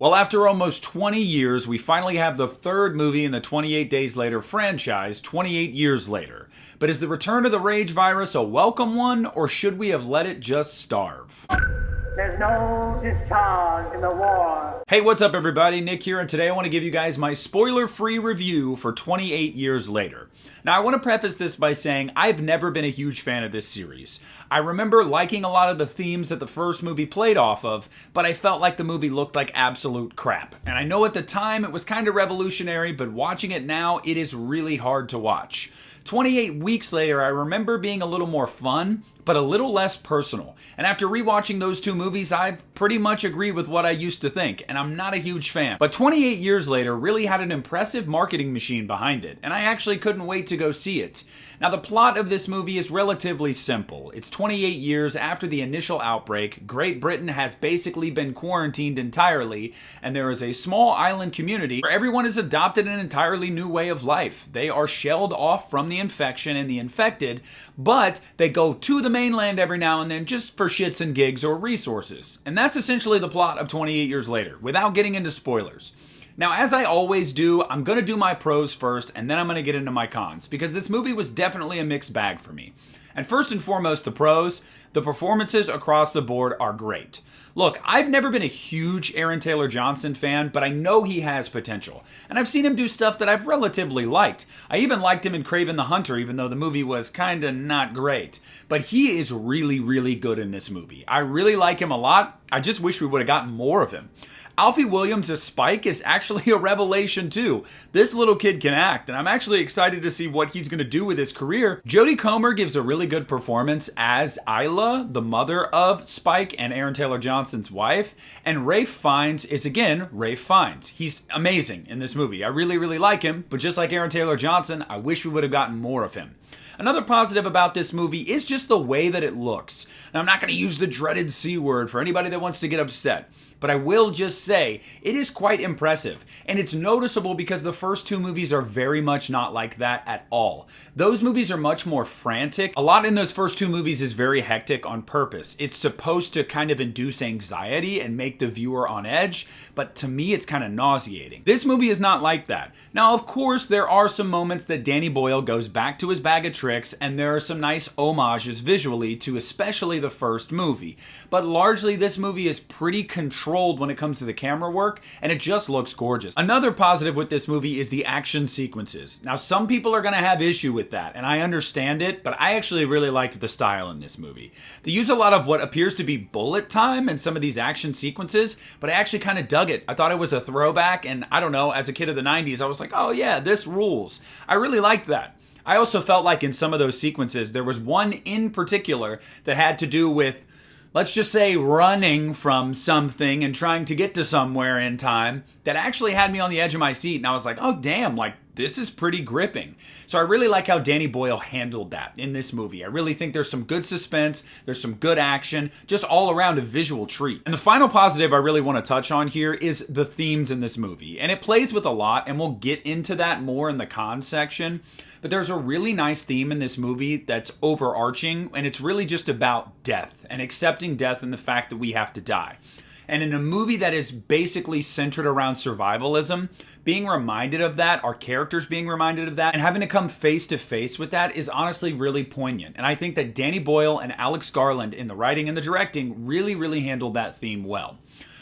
Well, after almost 20 years, we finally have the third movie in the 28 Days Later franchise, 28 years later. But is the return of the Rage virus a welcome one, or should we have let it just starve? There's no discharge in the war. Hey, what's up everybody? Nick here, and today I want to give you guys my spoiler-free review for 28 Years Later. Now, I want to preface this by saying I've never been a huge fan of this series. I remember liking a lot of the themes that the first movie played off of, but I felt like the movie looked like absolute crap. And I know at the time it was kind of revolutionary, but watching it now, it is really hard to watch. 28 weeks later, I remember being a little more fun, but a little less personal. And after rewatching those two movies, I pretty much agree with what I used to think, and I'm not a huge fan. But 28 Years Later really had an impressive marketing machine behind it, and I actually couldn't wait to go see it. Now, the plot of this movie is relatively simple. It's 28 years after the initial outbreak. Great Britain has basically been quarantined entirely, and there is a small island community where everyone has adopted an entirely new way of life. They are shelled off from the infection and the infected, but they go to the mainland every now and then just for shits and gigs or resources. And that's essentially the plot of 28 Years Later, without getting into spoilers. Now, as I always do, I'm going to do my pros first, and then I'm going to get into my cons, because this movie was definitely a mixed bag for me. And first and foremost, the pros, the performances across the board are great. Look, I've never been a huge Aaron Taylor Johnson fan, but I know he has potential. And I've seen him do stuff that I've relatively liked. I even liked him in Kraven the Hunter, even though the movie was kinda not great. But he is really, really good in this movie. I really like him a lot. I just wish we would have gotten more of him. Alfie Williams as Spike is actually a revelation too. This little kid can act, and I'm actually excited to see what he's going to do with his career. Jodie Comer gives a really good performance as Isla, the mother of Spike and Aaron Taylor Johnson's wife, and Ralph Fiennes is again Ralph Fiennes. He's amazing in this movie. I really, really like him, but just like Aaron Taylor Johnson, I wish we would have gotten more of him. Another positive about this movie is just the way that it looks. Now, I'm not going to use the dreaded C word for anybody that wants to get upset, but I will just say it is quite impressive, and it's noticeable because the first two movies are very much not like that at all. Those movies are much more frantic. A lot in those first two movies is very hectic on purpose. It's supposed to kind of induce anxiety and make the viewer on edge, but to me it's kind of nauseating. This movie is not like that. Now, of course, there are some moments that Danny Boyle goes back to his bag of tricks, and there are some nice homages visually to especially the first movie. But largely, this movie is pretty controlled when it comes to the camera work, and it just looks gorgeous. Another positive with this movie is the action sequences. Now, some people are going to have issue with that, and I understand it, but I actually really liked the style in this movie. They use a lot of what appears to be bullet time in some of these action sequences, but I actually kind of dug it. I thought it was a throwback, and I don't know, as a kid of the 90s, I was like, oh yeah, this rules. I really liked that. I also felt like in some of those sequences, there was one in particular that had to do with, let's just say, running from something and trying to get to somewhere in time that actually had me on the edge of my seat. And I was like, oh damn, like this is pretty gripping. So I really like how Danny Boyle handled that in this movie. I really think there's some good suspense, there's some good action, just all around a visual treat. And the final positive I really want to touch on here is the themes in this movie. And it plays with a lot, and we'll get into that more in the cons section. But there's a really nice theme in this movie that's overarching, and it's really just about death and accepting death and the fact that we have to die. And in a movie that is basically centered around survivalism, being reminded of that, our characters being reminded of that, and having to come face to face with that is honestly really poignant. And I think that Danny Boyle and Alex Garland in the writing and the directing really, really handled that theme well.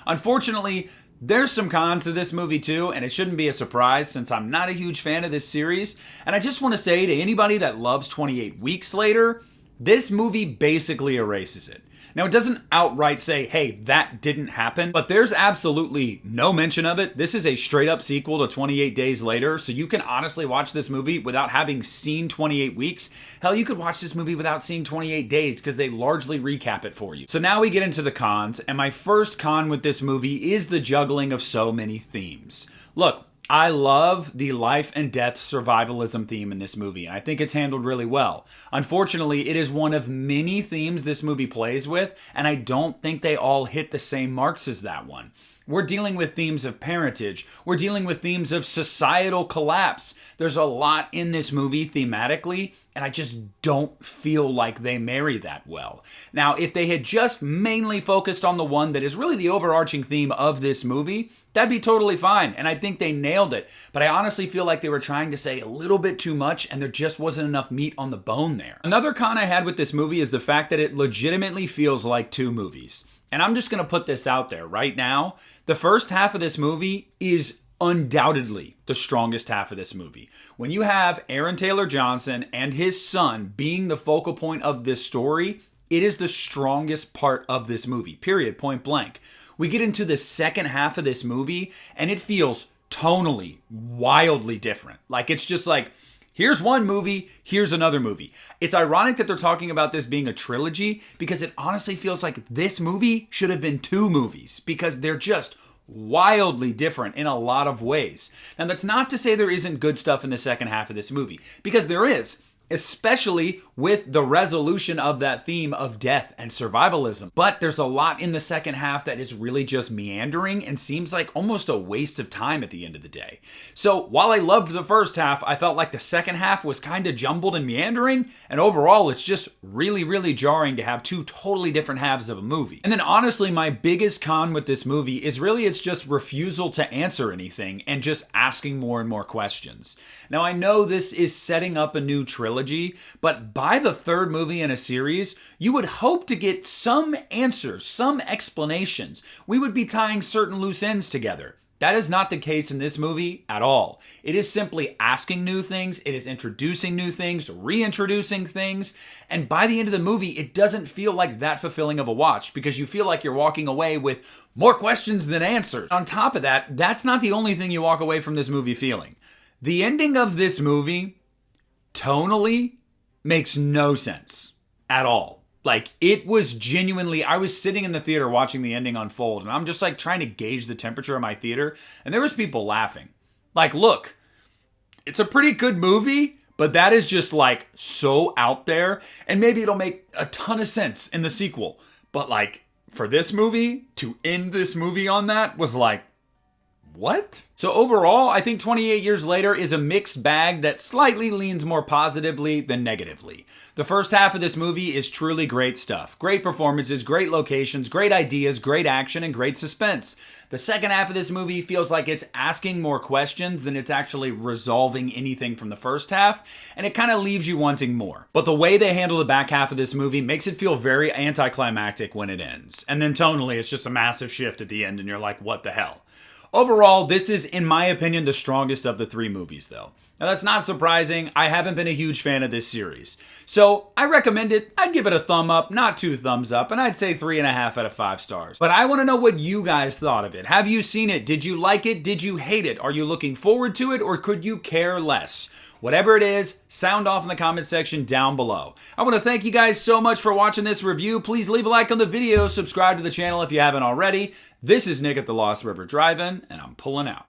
Unfortunately, there's some cons to this movie too, and it shouldn't be a surprise since I'm not a huge fan of this series. And I just want to say to anybody that loves 28 Weeks Later, this movie basically erases it. Now, it doesn't outright say, hey, that didn't happen, but there's absolutely no mention of it. This is a straight up sequel to 28 Days Later, so you can honestly watch this movie without having seen 28 Weeks. Hell, you could watch this movie without seeing 28 Days because they largely recap it for you. So now we get into the cons, and my first con with this movie is the juggling of so many themes. Look, I love the life and death survivalism theme in this movie, and I think it's handled really well. Unfortunately, it is one of many themes this movie plays with, and I don't think they all hit the same marks as that one. We're dealing with themes of parentage. We're dealing with themes of societal collapse. There's a lot in this movie thematically, and I just don't feel like they marry that well. Now, if they had just mainly focused on the one that is really the overarching theme of this movie, that'd be totally fine, and I think they nailed it. But I honestly feel like they were trying to say a little bit too much, and there just wasn't enough meat on the bone there. Another con I had with this movie is the fact that it legitimately feels like two movies. And I'm just going to put this out there right now. The first half of this movie is undoubtedly the strongest half of this movie. When you have Aaron Taylor Johnson and his son being the focal point of this story, it is the strongest part of this movie, period, point blank. We get into the second half of this movie and it feels tonally wildly different. Like, it's just like, here's one movie, here's another movie. It's ironic that they're talking about this being a trilogy because it honestly feels like this movie should have been two movies because they're just wildly different in a lot of ways. Now, that's not to say there isn't good stuff in the second half of this movie, because there is. Especially with the resolution of that theme of death and survivalism. But there's a lot in the second half that is really just meandering and seems like almost a waste of time at the end of the day. So while I loved the first half, I felt like the second half was kind of jumbled and meandering, and overall it's just really, really jarring to have two totally different halves of a movie. And then honestly, my biggest con with this movie is really it's just refusal to answer anything and just asking more and more questions. Now, I know this is setting up a new trilogy, but by the third movie in a series, you would hope to get some answers, some explanations. We would be tying certain loose ends together. That is not the case in this movie at all. It is simply asking new things, it is introducing new things, reintroducing things, and by the end of the movie, it doesn't feel like that fulfilling of a watch because you feel like you're walking away with more questions than answers. On top of that, that's not the only thing you walk away from this movie feeling. The ending of this movie tonally makes no sense at all. Like, it was genuinely, I was sitting in the theater watching the ending unfold, and I'm just like trying to gauge the temperature of my theater, and there was people laughing. Like, look, it's a pretty good movie, but that is just like so out there, and maybe it'll make a ton of sense in the sequel. But like, for this movie, to end this movie on that was like, what? So overall, I think 28 Years Later is a mixed bag that slightly leans more positively than negatively. The first half of this movie is truly great stuff. Great performances, great locations, great ideas, great action, and great suspense. The second half of this movie feels like it's asking more questions than it's actually resolving anything from the first half, and it kind of leaves you wanting more. But the way they handle the back half of this movie makes it feel very anticlimactic when it ends. And then tonally, it's just a massive shift at the end, and you're like, what the hell? Overall, this is, in my opinion, the strongest of the three movies, though. Now, that's not surprising. I haven't been a huge fan of this series. So, I recommend it. I'd give it a thumb up, not 2 thumbs up, and I'd say 3.5 out of 5 stars. But I want to know what you guys thought of it. Have you seen it? Did you like it? Did you hate it? Are you looking forward to it, or could you care less? Whatever it is, sound off in the comment section down below. I want to thank you guys so much for watching this review. Please leave a like on the video, subscribe to the channel if you haven't already. This is Nick at the Lost River Drive-In, and I'm pulling out.